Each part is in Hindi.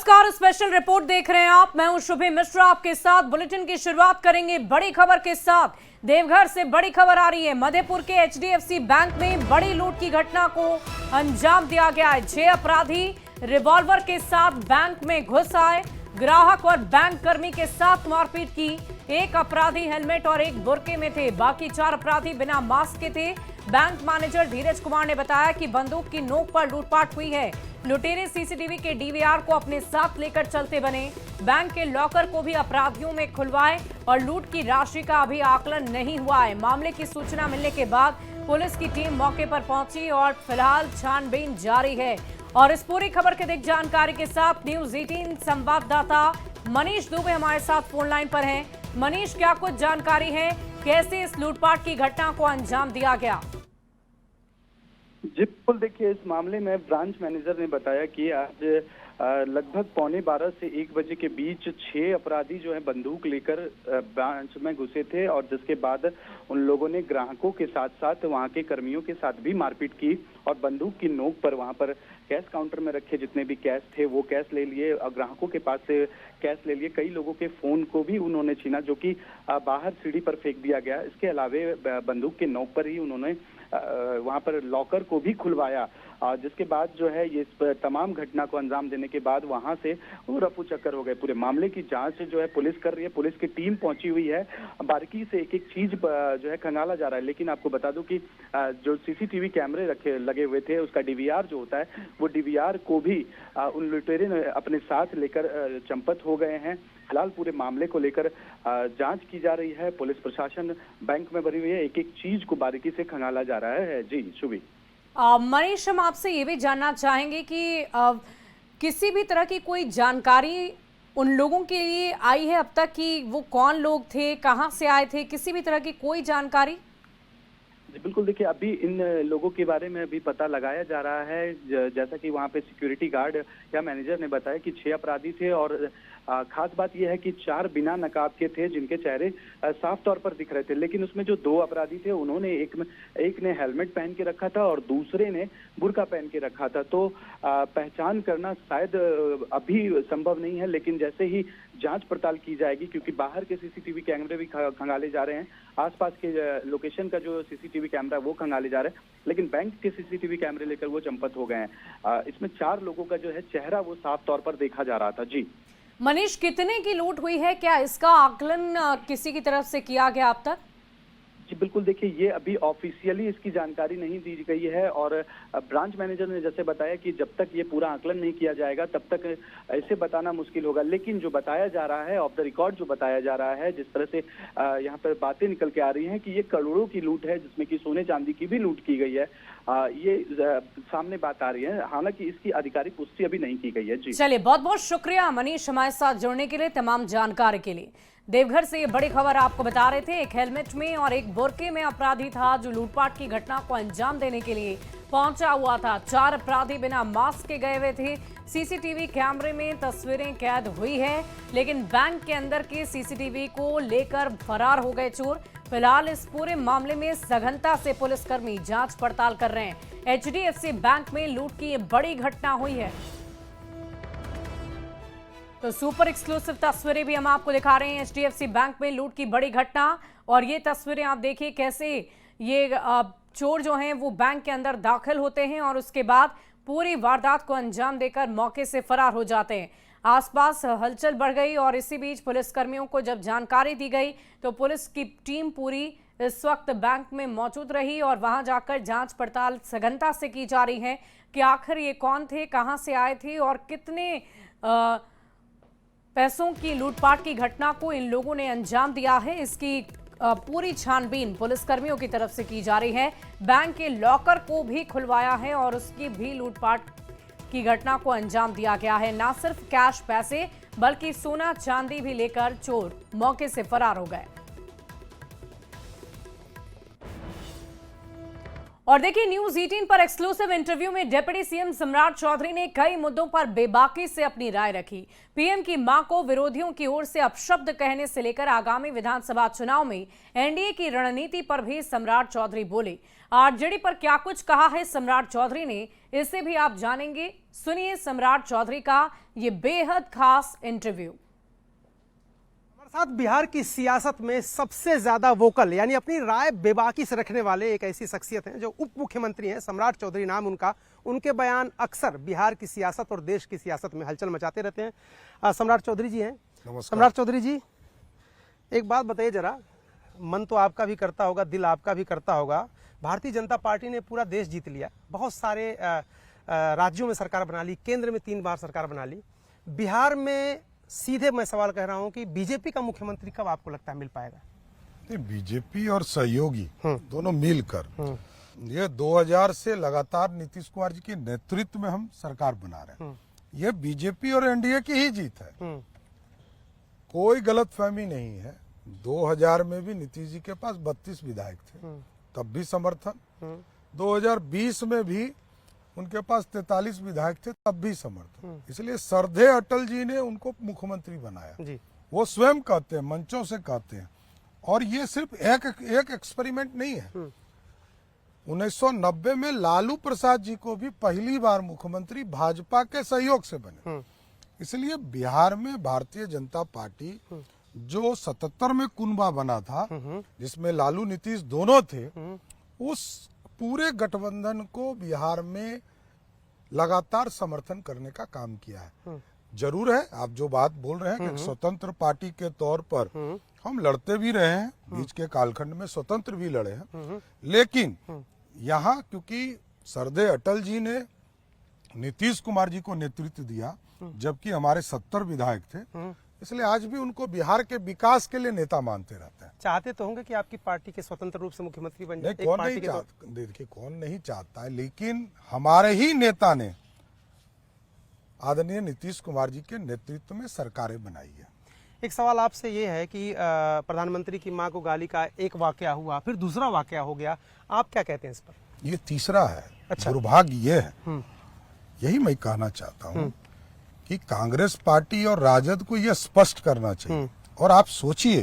नमस्कार, स्पेशल रिपोर्ट देख रहे हैं आप। मैं हूं शुभी मिश्रा आपके साथ। बुलेटिन की शुरुआत करेंगे बड़ी खबर के साथ। देवघर से बड़ी खबर आ रही है। मधेपुर के एचडीएफसी बैंक में बड़ी लूट की घटना को अंजाम दिया गया है। 6 अपराधी रिवॉल्वर के साथ बैंक में घुस आए, ग्राहक और बैंक कर्मी के साथ मारपीट की। एक अपराधी हेलमेट और एक बुर्के में थे, बाकी 4 अपराधी बिना मास्क के थे। बैंक मैनेजर धीरज कुमार ने बताया कि बंदूक की नोक पर लूटपाट हुई है। लुटेरे सीसीटीवी के डीवीआर को अपने साथ लेकर चलते बने। बैंक के लॉकर को भी अपराधियों में खुलवाए और लूट की राशि का अभी आकलन नहीं हुआ है। मामले की सूचना मिलने के बाद पुलिस की टीम मौके पर पहुंची और फिलहाल छानबीन जारी है। और इस पूरी खबर के अधिक जानकारी के साथ न्यूज 18 संवाददाता मनीष दुबे हमारे साथ फोन लाइन पर हैं। मनीष, क्या कुछ जानकारी है, कैसे इस लूटपाट की घटना को अंजाम दिया गया? जी बिल्कुल, देखिए, इस मामले में ब्रांच मैनेजर ने बताया कि आज लगभग 12:15 से 1 बजे के बीच 6 अपराधी जो है बंदूक लेकर ब्रांच में घुसे थे और जिसके बाद उन लोगों ने ग्राहकों के साथ साथ वहां के कर्मियों के साथ भी मारपीट की और बंदूक की नोक पर वहां पर कैश काउंटर में रखे जितने भी कैश थे वो कैश ले लिए और ग्राहकों के पास से कैश ले लिए। कई लोगों के फोन को भी उन्होंने छीना जो कि बाहर सीढ़ी पर फेंक दिया गया। इसके अलावे बंदूक के नोक पर ही उन्होंने वहां पर लॉकर को भी खुलवाया, जिसके बाद जो है ये तमाम घटना को अंजाम देने के बाद वहां से वो रफू चक्कर हो गए। पूरे मामले की जांच जो है पुलिस कर रही है, पुलिस की टीम पहुंची हुई है। बारीकी से एक एक चीज जो है खंगाला जा रहा है। लेकिन आपको बता दूं कि जो सीसीटीवी कैमरे लगे हुए थे उसका डीवीआर जो होता है वो डीवीआर को भी उन लुटेरे ने अपने साथ लेकर चंपत हो गए हैं। फिलहाल पूरे मामले को लेकर जांच की जा रही है। पुलिस प्रशासन बैंक में भरी हुई है, एक एक चीज को बारीकी से खंगाला जा रहा है। जी शुभी। मनीष, हम आपसे ये भी जानना चाहेंगे कि किसी भी तरह की कोई जानकारी उन लोगों के लिए आई है अब तक कि वो कौन लोग थे, कहां से आए थे, किसी भी तरह की कोई जानकारी? जी बिल्कुल, देखिए, अभी इन लोगों के बारे में अभी पता लगाया जा रहा है। जैसा कि वहाँ पे सिक्योरिटी गार्ड या मैनेजर ने बताया कि 6 अपराधी थे और खास बात यह है कि 4 बिना नकाब के थे जिनके चेहरे साफ तौर पर दिख रहे थे। लेकिन उसमें जो 2 अपराधी थे उन्होंने एक ने हेलमेट पहन के रखा था और दूसरे ने बुर्का पहन के रखा था। तो पहचान करना शायद अभी संभव नहीं है, लेकिन जैसे ही जांच पड़ताल की जाएगी, क्योंकि बाहर के सीसीटीवी कैमरे भी खंगाले जा रहे हैं, आसपास के लोकेशन का जो सीसीटीवी कैमरा वो खंगाले जा रहे हैं, लेकिन बैंक के सीसीटीवी कैमरे लेकर वो चंपत हो गए हैं। इसमें 4 लोगों का जो है चेहरा वो साफ तौर पर देखा जा रहा था। जी मनीष, कितने की लूट हुई है, क्या इसका आकलन किसी की तरफ से किया गया अब तक? जी बिल्कुल, देखिए, ये अभी ऑफिशियली इसकी जानकारी नहीं दी गई है और ब्रांच मैनेजर ने जैसे बताया कि जब तक ये पूरा आकलन नहीं किया जाएगा तब तक ऐसे बताना मुश्किल होगा। लेकिन जो बताया जा रहा है, ऑफ द रिकॉर्ड जो बताया जा रहा है, जिस तरह से यहाँ पर बातें निकल के आ रही हैं कि ये करोड़ों की लूट है, जिसमें कि सोने चांदी की भी लूट की गई है, ये सामने बात आ रही है। हालांकि इसकी आधिकारिक पुष्टि अभी नहीं की गई है। जी चलिए, बहुत बहुत शुक्रिया मनीष हमारे साथ जुड़ने के लिए, तमाम जानकारी के लिए। देवघर से ये बड़ी खबर आपको बता रहे थे। एक हेलमेट में और एक बुर्के में अपराधी था जो लूटपाट की घटना को अंजाम देने के लिए पहुंचा हुआ था। 4 अपराधी बिना मास्क के गए हुए थे। सीसीटीवी कैमरे में तस्वीरें कैद हुई है, लेकिन बैंक के अंदर के सीसीटीवी को लेकर फरार हो गए चोर। फिलहाल इस पूरे मामले में सघनता से पुलिसकर्मी जांच पड़ताल कर रहे हैं। एचडीएफसी बैंक में लूट की ये बड़ी घटना हुई है। तो सुपर एक्सक्लूसिव तस्वीरें भी हम आपको दिखा रहे हैं। एचडीएफसी बैंक में लूट की बड़ी घटना, और ये तस्वीरें आप देखिए कैसे ये चोर जो हैं वो बैंक के अंदर दाखिल होते हैं और उसके बाद पूरी वारदात को अंजाम देकर मौके से फरार हो जाते हैं। आसपास हलचल बढ़ गई और इसी बीच पुलिसकर्मियों को जब जानकारी दी गई तो पुलिस की टीम पूरी इस वक्त बैंक में मौजूद रही और वहां जाकर जांच पड़ताल सघनता से की जा रही है कि आखिर ये कौन थे, कहां से आए थे और कितने पैसों की लूटपाट की घटना को इन लोगों ने अंजाम दिया है। इसकी पूरी छानबीन पुलिसकर्मियों की तरफ से की जा रही है। बैंक के लॉकर को भी खुलवाया है और उसकी भी लूटपाट की घटना को अंजाम दिया गया है। ना सिर्फ कैश पैसे बल्कि सोना चांदी भी लेकर चोर मौके से फरार हो गए। और देखिए, न्यूज 18 पर एक्सक्लूसिव इंटरव्यू में डिप्टी सीएम सम्राट चौधरी ने कई मुद्दों पर बेबाकी से अपनी राय रखी। पीएम की मां को विरोधियों की ओर से अपशब्द कहने से लेकर आगामी विधानसभा चुनाव में एनडीए की रणनीति पर भी सम्राट चौधरी बोले। आरजेडी पर क्या कुछ कहा है सम्राट चौधरी ने, इसे भी आप जानेंगे। सुनिए सम्राट चौधरी का ये बेहद खास इंटरव्यू। साथ बिहार की सियासत में सबसे ज्यादा वोकल यानी अपनी राय बेबाकी से रखने वाले एक ऐसी शख्सियत हैं जो उप मुख्यमंत्री हैं, सम्राट चौधरी नाम उनका। उनके बयान अक्सर बिहार की सियासत और देश की सियासत में हलचल मचाते रहते हैं। सम्राट चौधरी जी हैं। सम्राट चौधरी जी, एक बात बताइए जरा, मन तो आपका भी करता होगा, दिल आपका भी करता होगा, भारतीय जनता पार्टी ने पूरा देश जीत लिया, बहुत सारे राज्यों में सरकार बना ली, केंद्र में 3 बार सरकार बना ली। बिहार में सीधे मैं सवाल कह रहा हूं कि बीजेपी का मुख्यमंत्री कब आपको लगता है मिल पाएगा? बीजेपी और सहयोगी दोनों मिलकर ये 2000 से लगातार नीतीश कुमार जी के नेतृत्व में हम सरकार बना रहे हैं। ये बीजेपी और एनडीए की ही जीत है, कोई गलतफहमी नहीं है। 2000 में भी नीतीश जी के पास 32 विधायक थे, तब भी समर्थन। 2020 में भी उनके पास 43 विधायक थे, तब भी समर्थन। इसलिए श्रद्धेय अटल जी ने उनको मुख्यमंत्री बनाया जी। वो स्वयं कहते हैं, मंचों से कहते हैं। और ये सिर्फ एक एक्सपेरिमेंट नहीं है। 1990 में लालू प्रसाद जी को भी पहली बार मुख्यमंत्री भाजपा के सहयोग से बने। इसलिए बिहार में भारतीय जनता पार्टी जो 77 में कुनबा बना था, जिसमें लालू नीतीश दोनों थे, उस पूरे गठबंधन को बिहार में लगातार समर्थन करने का काम किया है। जरूर है, आप जो बात बोल रहे हैं कि स्वतंत्र पार्टी के तौर पर हम लड़ते भी रहे हैं, बीच के कालखंड में स्वतंत्र भी लड़े हैं। लेकिन यहाँ क्योंकि श्रद्धेय अटल जी ने नीतीश कुमार जी को नेतृत्व दिया, जबकि हमारे 70 विधायक थे, इसलिए आज भी उनको बिहार के विकास के लिए नेता मानते रहते हैं। चाहते तो होंगे कि आपकी पार्टी के स्वतंत्र रूप से मुख्यमंत्री बन जाए? कौन नहीं चाहता, देखिए कौन नहीं चाहता है, लेकिन हमारे ही नेता ने आदरणीय नीतीश कुमार जी के नेतृत्व में सरकारें बनाई है। एक सवाल आपसे ये है कि प्रधानमंत्री की मां को गाली का एक वाकया हुआ, फिर दूसरा वाकया हो गया, आप क्या कहते हैं इस पर? ये तीसरा है। अच्छा। दुर्भाग्य ये है, यही मैं कहना चाहता हूँ कि कांग्रेस पार्टी और राजद को यह स्पष्ट करना चाहिए। और आप सोचिए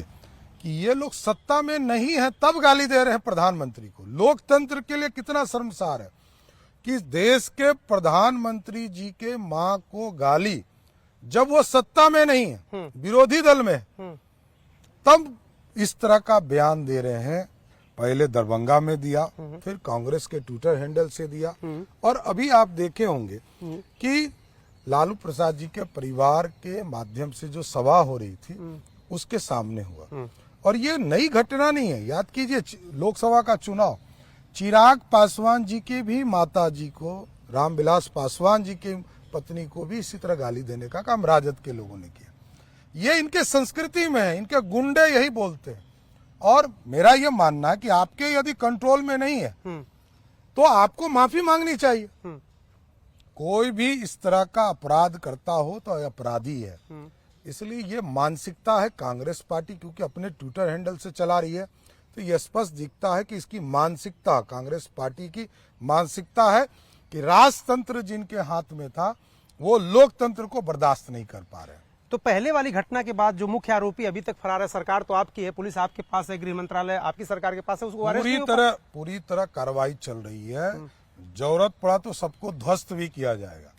कि ये लोग सत्ता में नहीं है तब गाली दे रहे हैं प्रधानमंत्री को। लोकतंत्र के लिए कितना शर्मसार है कि देश के प्रधानमंत्री जी के मां को गाली जब वो सत्ता में नहीं है, विरोधी दल में, तब इस तरह का बयान दे रहे हैं। पहले दरभंगा में दिया, फिर कांग्रेस के ट्विटर हैंडल से दिया, और अभी आप देखे होंगे कि लालू प्रसाद जी के परिवार के माध्यम से जो सभा हो रही थी उसके सामने हुआ। और ये नई घटना नहीं है। याद कीजिए, लोकसभा का चुनाव, चिराग पासवान जी की भी माता जी को, रामविलास पासवान जी की पत्नी को भी इसी तरह गाली देने का काम राजद के लोगों ने किया। ये इनके संस्कृति में है, इनके गुंडे यही बोलते हैं। और मेरा ये मानना है कि आपके यदि कंट्रोल में नहीं है तो आपको माफी मांगनी चाहिए। कोई भी इस तरह का अपराध करता हो तो अपराधी है। इसलिए ये मानसिकता है कांग्रेस पार्टी, क्योंकि अपने ट्विटर हैंडल से चला रही है, तो ये स्पष्ट दिखता है कि इसकी मानसिकता, कांग्रेस पार्टी की मानसिकता है कि राजतंत्र जिनके हाथ में था वो लोकतंत्र को बर्दाश्त नहीं कर पा रहे। तो पहले वाली घटना के बाद जो मुख्य आरोपी अभी तक फरार है, सरकार तो आपकी है, पुलिस आपके पास है, गृह मंत्रालय आपकी सरकार के पास है, उसको पूरी तरह कार्रवाई चल रही है। जरूरत पड़ा तो सबको ध्वस्त भी किया जाएगा,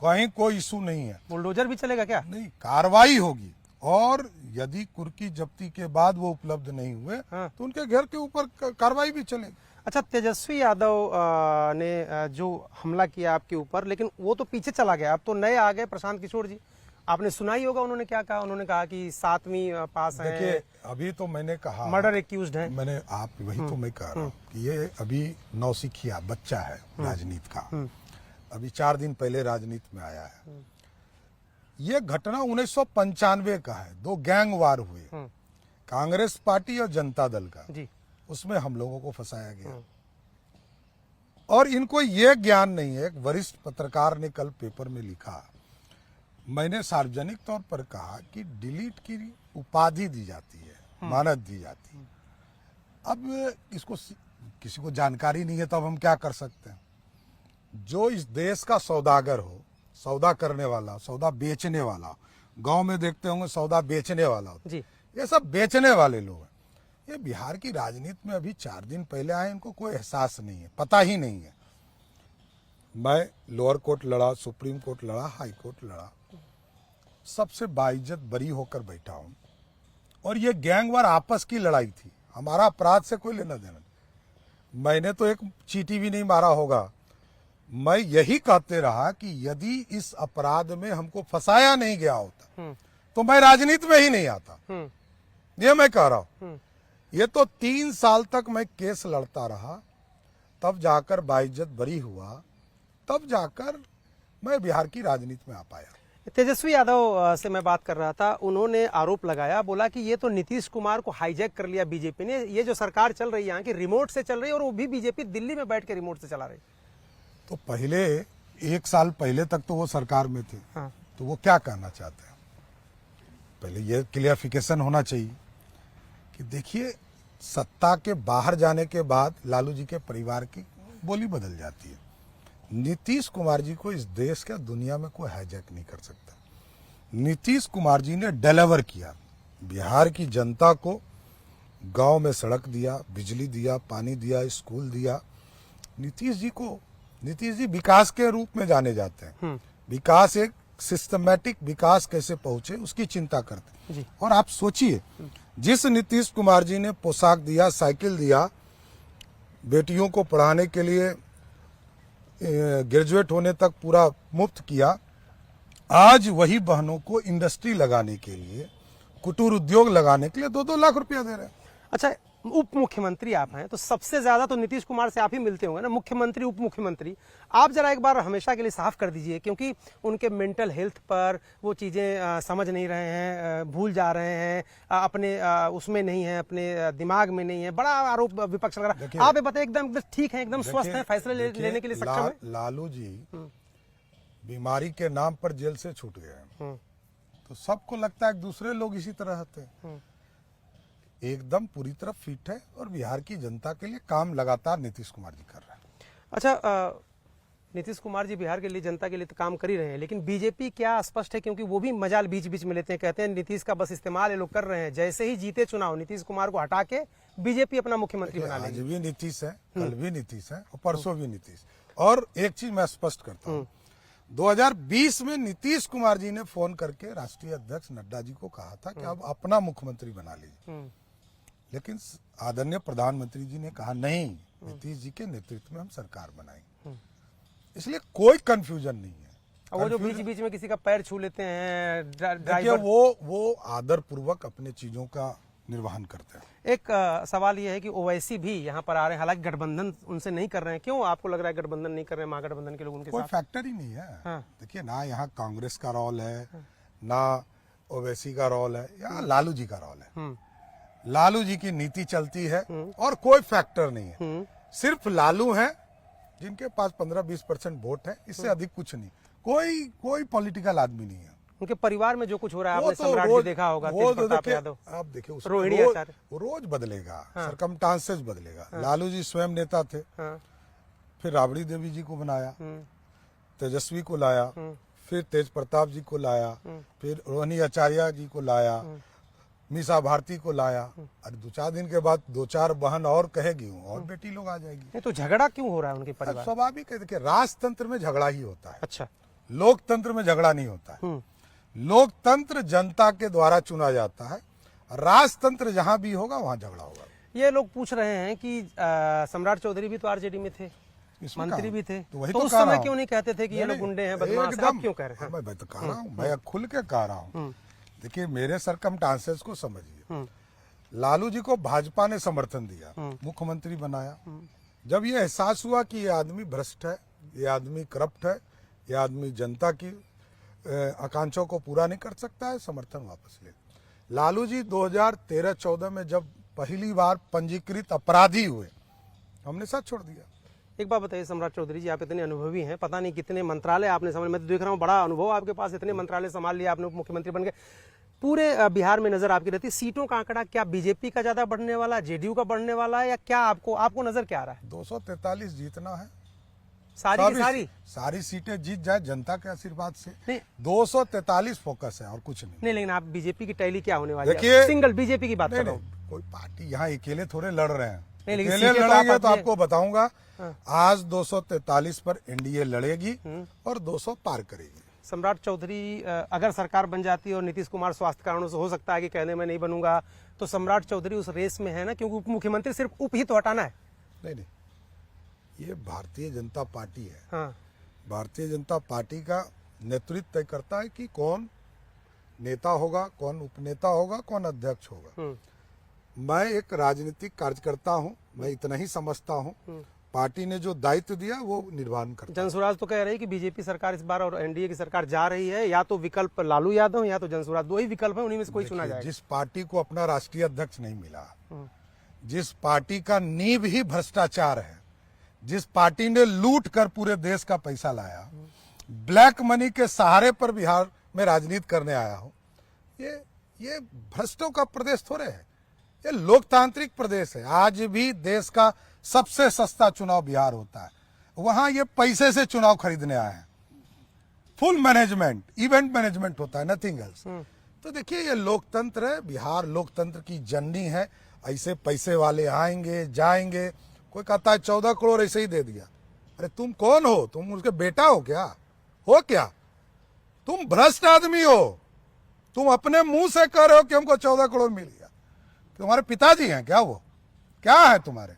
कहीं कोई इशू नहीं है। बुलडोजर भी चलेगा क्या? नहीं, कार्रवाई होगी। और यदि कुर्की जब्ती के बाद वो उपलब्ध नहीं हुए तो उनके घर के ऊपर कार्रवाई भी चलेगी। अच्छा, तेजस्वी यादव ने जो हमला किया आपके ऊपर, लेकिन वो तो पीछे चला गया, अब तो नए आ गए, प्रशांत किशोर जी। आपने सुना ही होगा उन्होंने क्या कहा। उन्होंने कहा कि 7वीं पास है। देखिए, अभी तो मैंने कहा मर्डर एक्यूज्ड है। मैंने आप वही तो मैं कह रहा हूँ कि ये अभी नौसिखिया बच्चा है राजनीति का, अभी 4 दिन पहले राजनीति में आया है। ये घटना 1995 का है। 2 गैंग वार हुए, कांग्रेस पार्टी और जनता दल का जी। उसमें हम लोगों को फंसाया गया। और इनको ये ज्ञान नहीं है। एक वरिष्ठ पत्रकार ने कल पेपर में लिखा, मैंने सार्वजनिक तौर पर कहा कि डिलीट की उपाधि दी जाती है, मानद दी जाती है। अब इसको किसी को जानकारी नहीं है, तब हम क्या कर सकते हैं। जो इस देश का सौदागर हो, सौदा करने वाला, सौदा बेचने वाला, गांव में देखते होंगे सौदा बेचने वाला होता जी। ये सब बेचने वाले लोग हैं। ये बिहार की राजनीति में अभी 4 दिन पहले आए, इनको कोई एहसास नहीं है, पता ही नहीं है। मैं लोअर कोर्ट लड़ा, सुप्रीम कोर्ट लड़ा, हाई कोर्ट लड़ा, सबसे बाइज्जत बरी होकर बैठा हूं। और ये गैंगवार आपस की लड़ाई थी, हमारा अपराध से कोई लेना देना नहीं। मैंने तो एक चींटी भी नहीं मारा होगा। मैं यही कहते रहा कि यदि इस अपराध में हमको फंसाया नहीं गया होता तो मैं राजनीति में ही नहीं आता। ये मैं कह रहा हूं। ये तो 3 साल तक मैं केस लड़ता रहा, तब जाकर बाइज्जत बरी हुआ, तब जाकर मैं बिहार की राजनीति में आ पाया। तेजस्वी यादव से मैं बात कर रहा था, उन्होंने आरोप लगाया, बोला कि ये तो नीतीश कुमार को हाईजैक कर लिया बीजेपी ने। ये जो सरकार चल रही है यहाँ की रिमोट से चल रही है, और वो भी बीजेपी दिल्ली में बैठ के रिमोट से चला रही। तो पहले 1 साल पहले तक तो वो सरकार में थे। हाँ। तो वो क्या कहना चाहते हैं, पहले ये क्लियरिफिकेशन होना चाहिए कि देखिए, सत्ता के बाहर जाने के बाद लालू जी के परिवार की बोली बदल जाती है। नीतीश कुमार जी को इस देश के दुनिया में कोई हाईजैक नहीं कर सकता। नीतीश कुमार जी ने डिलीवर किया बिहार की जनता को, गांव में सड़क दिया, बिजली दिया, पानी दिया, स्कूल दिया। नीतीश जी विकास के रूप में जाने जाते हैं। विकास, एक सिस्टमैटिक विकास कैसे पहुंचे उसकी चिंता करते हैं। और आप सोचिए, जिस नीतीश कुमार जी ने पोशाक दिया, साइकिल दिया, बेटियों को पढ़ाने के लिए ग्रेजुएट होने तक पूरा मुफ्त किया, आज वही बहनों को इंडस्ट्री लगाने के लिए, कुटीर उद्योग लगाने के लिए 2-2 लाख रुपया दे रहे हैं। अच्छा, उप मुख्यमंत्री आप हैं, तो सबसे ज्यादा तो नीतीश कुमार से आप ही मिलते होंगे ना, मुख्यमंत्री उप मुख्यमंत्री। आप जरा एक बार हमेशा के लिए साफ कर दीजिए, क्योंकि उनके मेंटल हेल्थ पर वो चीजें समझ नहीं रहे हैं, भूल जा रहे हैं, अपने उसमें नहीं है, अपने दिमाग में नहीं है। बड़ा आरोप विपक्ष लग रहा है। आप ये बताइए, एकदम ठीक है, एकदम स्वस्थ है, फैसले लेने के लिए सक्षम है? लालू जी बीमारी के नाम पर जेल से छूट गए हैं, तो सबको लगता है कि दूसरे लोग इसी तरह होते हैं। एकदम पूरी तरह फिट है और बिहार की जनता के लिए काम लगातार नीतीश कुमार जी कर रहे हैं। अच्छा, नीतीश कुमार जी बिहार के लिए, जनता के लिए तो काम कर ही रहे हैं, लेकिन बीजेपी क्या स्पष्ट है? क्योंकि वो भी मजाल बीच बीच में लेते हैं, कहते हैं नीतीश का बस इस्तेमाल ये लोग कर रहे हैं। जैसे ही जीते चुनाव, नीतीश कुमार को हटा के बीजेपी अपना मुख्यमंत्री बना लेगी। आज भी नीतीश है, कल भी नीतीश है और परसों भी नीतीश। और एक चीज मैं स्पष्ट करता हूँ, 2020 में नीतीश कुमार जी ने फोन करके राष्ट्रीय अध्यक्ष नड्डा जी को कहा था कि आप अपना मुख्यमंत्री बना लीजिए, लेकिन आदरणीय प्रधानमंत्री जी ने कहा नहीं, नीतीश जी के नेतृत्व में हम सरकार बनाएंगे। इसलिए कोई कंफ्यूजन नहीं है। वो जो बीच बीच में किसी का पैर छू लेते हैं, देखिए, वो आदर पूर्वक अपने चीजों का निर्वहन करते हैं। एक सवाल ये है कि ओवैसी भी यहाँ पर आ रहे हैं, हालांकि गठबंधन उनसे नहीं कर रहे हैं। क्यों आपको लग रहा है गठबंधन नहीं कर रहे हैं महागठबंधन के लोग उनके कोई साथ? फैक्टर ही नहीं है। हाँ। देखिए, ना यहाँ कांग्रेस का रोल है, ना ओवैसी का रोल है, यहाँ लालू जी का रोल है। लालू जी की नीति चलती है और कोई फैक्टर नहीं है। सिर्फ लालू हैं जिनके पास 15-20% वोट है, इससे अधिक कुछ नहीं। कोई पॉलिटिकल आदमी नहीं है। उनके परिवार में जो कुछ हो रहा है, आपने सम्राट जी देखा होगा, तेज प्रताप यादव, आप देखिए, रोहिणी आचार्य, वो रोज बदलेगा, सरकमस्टांसेस बदलेगा। लालू जी स्वयं नेता थे, फिर राबड़ी देवी जी को बनाया, तेजस्वी को लाया, फिर तेज प्रताप जी को लाया, फिर रोहिणी आचार्य जी को लाया, मीसा भारती को लाया। अरे 2-4 दिन के बाद 2-4 बहन और कहेगी और बेटी लोग आ जाएगी। नहीं तो झगड़ा क्यों हो रहा है उनके परिवार? स्वाभाविक है, देखिए, राजतंत्र में झगड़ा ही होता है। अच्छा, लोकतंत्र में झगड़ा नहीं होता है। लोकतंत्र जनता के द्वारा चुना जाता है, राजतंत्र जहां भी होगा वहां झगड़ा होगा। ये लोग पूछ रहे हैं कि सम्राट चौधरी भी तो आरजेडी में थे, मंत्री भी थे, तो वही तो तो उस कह रहा समय हूं। क्यों नहीं कहते थे कि ये लोग गुंडे हैं, बदमाश हैं? आप क्यों कह रहे हैं? मैं तो कह रहा हूँ, मैं खुल के कह रहा हूँ। देखिए, मेरे सरकमस्टांसेस को समझिए। लालू जी को भाजपा ने समर्थन दिया, मुख्यमंत्री बनाया। जब ये एहसास हुआ कि ये आदमी भ्रष्ट है, ये आदमी करप्ट है, ये आदमी जनता की आकांक्षाओं को पूरा नहीं कर सकता है, समर्थन वापस ले। लालू जी 2013-14 में जब पहली बार पंजीकृत अपराधी हुए, हमने साथ छोड़ दिया। एक बात बताइए सम्राट चौधरी जी, आप इतने अनुभवी हैं, पता नहीं कितने मंत्रालय आपने संभाले, मैं तो देख रहा हूँ बड़ा अनुभव आपके पास, इतने मंत्रालय संभाल लिया आपने, उप मुख्यमंत्री बन गए। पूरे बिहार में नजर आपकी रहती है। सीटों का आंकड़ा क्या बीजेपी का ज्यादा बढ़ने वाला, जेडीयू का बढ़ने वाला है, या क्या आपको नजर क्या आ रहा है? 243 जीतना है, सारी की सारी सीटें जीत जाए जनता के आशीर्वाद से। नहीं 243 फोकस है और कुछ नहीं। लेकिन आप बीजेपी की टैली क्या होने वाली है? देखिए, सिंगल बीजेपी की बात कर रहा हूं। कोई पार्टी यहाँ अकेले थोड़े लड़ रहे हैं, नहीं, लेकिन अकेले सीटें तो लड़ेंगे आप तो अपने- आपको बताऊंगा। आज 243 पर एनडीए लड़ेगी और 200 पार करेगी। सम्राट चौधरी, अगर सरकार बन जाती है और नीतीश कुमार स्वास्थ्य कारणों से हो सकता है कि कहने में नहीं बनूंगा, तो सम्राट चौधरी उस रेस में है ना, क्योंकि उप मुख्यमंत्री सिर्फ उप ही तो हटाना है। नहीं, ये भारतीय जनता पार्टी है। हाँ, भारतीय जनता पार्टी का नेतृत्व तय करता है कि कौन नेता होगा, कौन उपनेता होगा, कौन अध्यक्ष होगा। मैं एक राजनीतिक कार्यकर्ता हूं, मैं इतना ही समझता हूं। पार्टी ने जो दायित्व दिया वो निर्वहन करता है। जनसुराज तो कह रही है कि बीजेपी सरकार इस बार और एनडीए की सरकार जा रही है, या तो विकल्प लालू यादव या तो जनसुराज, दो ही विकल्प है, उन्हीं में से कोई चुना जाएगा। जिस पार्टी को अपना राष्ट्रीय अध्यक्ष नहीं मिला, जिस पार्टी का नींव ही भ्रष्टाचार है, जिस पार्टी ने लूट कर पूरे देश का पैसा लाया, ब्लैक मनी के सहारे पर बिहार में राजनीति करने आया हो, ये भ्रष्टों का प्रदेश थोड़े है, ये लोकतांत्रिक प्रदेश है। आज भी देश का सबसे सस्ता चुनाव बिहार होता है, वहां ये पैसे से चुनाव खरीदने आए हैं। फुल मैनेजमेंट, इवेंट मैनेजमेंट होता है, नथिंग एल्स। तो देखिए, ये लोकतंत्र है, बिहार लोकतंत्र की जननी है। ऐसे पैसे वाले आएंगे जाएंगे, कोई कहता है 14 करोड़ ऐसे ही दे दिया। अरे तुम कौन हो? तुम उसके बेटा हो क्या? तुम भ्रष्ट आदमी हो। तुम अपने मुंह से कह रहे हो कि हमको 14 करोड़ मिल गया। तुम्हारे पिताजी हैं क्या? वो क्या है तुम्हारे?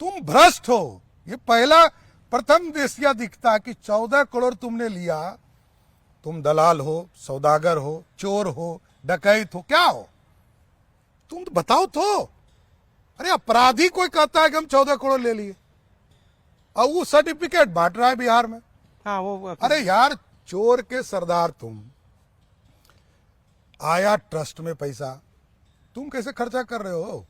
तुम भ्रष्ट हो। ये प्रथम दृष्टया दिखता है कि 14 करोड़ तुमने लिया। तुम दलाल हो, सौदागर हो, चोर हो, डकैत हो, क्या हो तुम? तो बताओ तो। अरे अपराधी कोई कहता है कि हम 14 करोड़ ले लिए और वो सर्टिफिकेट बांट रहा है बिहार में। हाँ, वो अरे यार, चोर के सरदार तुम। आया ट्रस्ट में पैसा, तुम कैसे खर्चा कर रहे हो?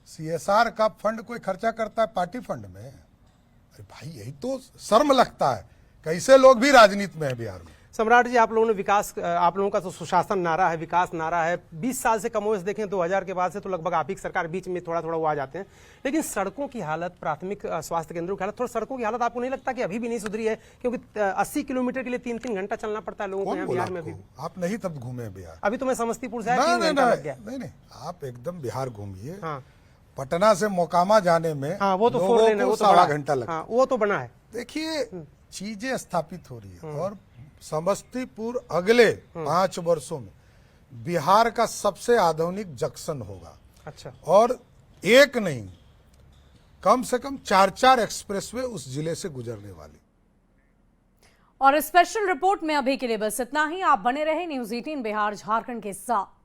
सीएसआर का फंड कोई खर्चा करता है पार्टी फंड में? अरे भाई, यही तो शर्म लगता है। कैसे लोग भी राजनीति में है बिहार में। सम्राट जी, आप लोगों ने विकास, आप लोगों का तो सुशासन नारा है, विकास नारा है। 20 साल से कमोवेश देखें 2000 के बाद से तो लगभग आप ही की सरकार, बीच में थोड़ा थोड़ा वो आ जाते हैं, लेकिन सड़कों की हालत, प्राथमिक स्वास्थ्य केंद्रों की हालत, थोड़ा सड़कों की हालत आपको नहीं लगता कि अभी भी नहीं सुधरी है? क्योंकि 80 किलोमीटर के लिए 3-3 घंटा चलना पड़ता है लोगों को यहाँ बिहार में। अभी आप नहीं तब घूमे बिहार? अभी तो मैं समस्तीपुर से आया, 3 घंटा लग गया। नहीं, आप एकदम बिहार घूमिए। हाँ, पटना से मोकामा जाने में हाँ, वो तो 4 लेन है, वो तो 1.25 घंटा लगता है। हाँ, वो तो बना है। देखिए, चीजें स्थापित हो रही है और समस्तीपुर अगले 5 वर्षों में बिहार का सबसे आधुनिक जंक्शन होगा। अच्छा, और एक नहीं, कम से कम 4 एक्सप्रेसवे उस जिले से गुजरने वाली। और स्पेशल रिपोर्ट में अभी के लिए बस इतना ही। आप बने रहे न्यूज़ 18 बिहार झारखंड के साथ।